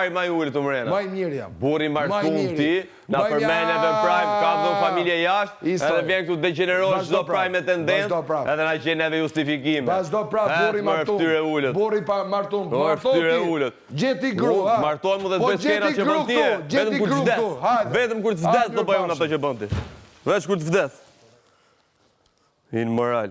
pari ma i ullit të mrena. Ma i mirë jam. Buri martum ti, na përmeneve prime, ka dhe familje jashtë, edhe vjen këtu degenerosh çdo prime me tendencë, edhe na gjeneve justifikime. Vazhdo prap, buri martum. Buri martum. Gjeti gru, ha. Martojmë mu dhe të beskena që bën tje, vetëm kur të vdes. Vetëm kur të vdes do bëjmë ato që bën ti. Veç kur të vdes. In moral.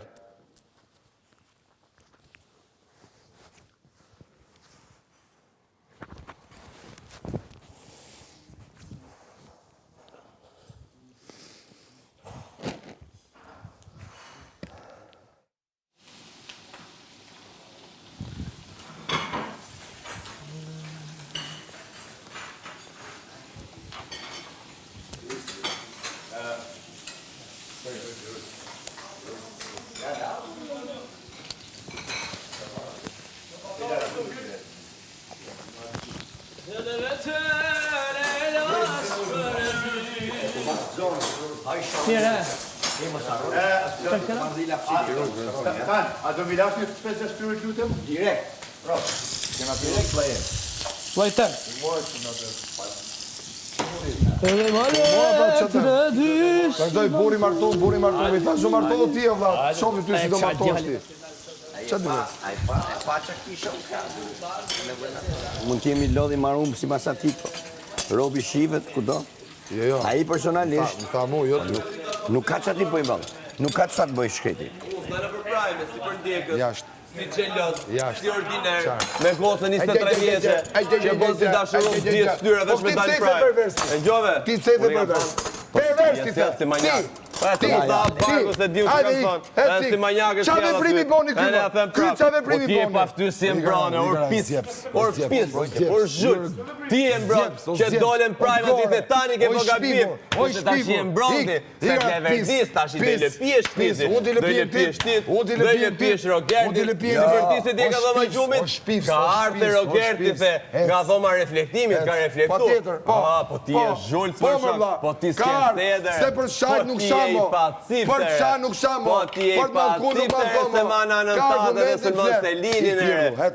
A do mi lash një 50 shpyrë lutem? Direkt. Kena direkt play-in. Play-ten. Vazhdoj, buri martum, mi ta shumë martu ti, vla. Shofi ty si do martosh ti. Qa të vërë? E pa që kisha u ka. Mund t'jemi lodhi marum si masatiko. Robi shivet, kudo. Jo. A i personalisht. Në tha mu, jo të. Nuk ka që ati po i balë. Nuk ka që sa të bëj shkreti. Në për prime, si për ndjekës. Jashtë. Si gjelos, Jashtë. si ordiner, me kosën 23 vjeqe, që bënë si dashurus 10 styre dhe shme dalë prime. E njove? Ti të sejtë pervers. Pervers ti të. Ti, parku se diu që kanë thonë, edhe si manjake s'kjela ty. Qave primi boni këma? Qave primi Po ti e boni? pafty si e mbrane, or zhull. Ti e mbron, që dolen prime ti dhe tani ke po gabim. Se ta shi e mbroni, se ke verdis, ta shi dhe lëpjesh ktizi. Dhe lëpjesh tit, dhe lëpjesh Rogerti. Si për ti se ti ka dhoma gjumit, ka arte Rogerti the, nga dhoma reflektimit, ka reflektu. Po ti e zhull, po ti s'ke thedër. Se për shajt nuk shamo. Për shajt nuk shamo. Po ti e paciftere se mana në tate dhe sëllmon se linin e.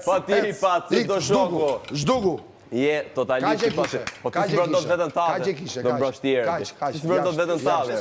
Po ti e paciftere do shoku. Zhdugu. Je totalisht i pashe. Po ti së bërdo vetën tate. Do mbrosh tjerë. Ti së bërdo vetën tate.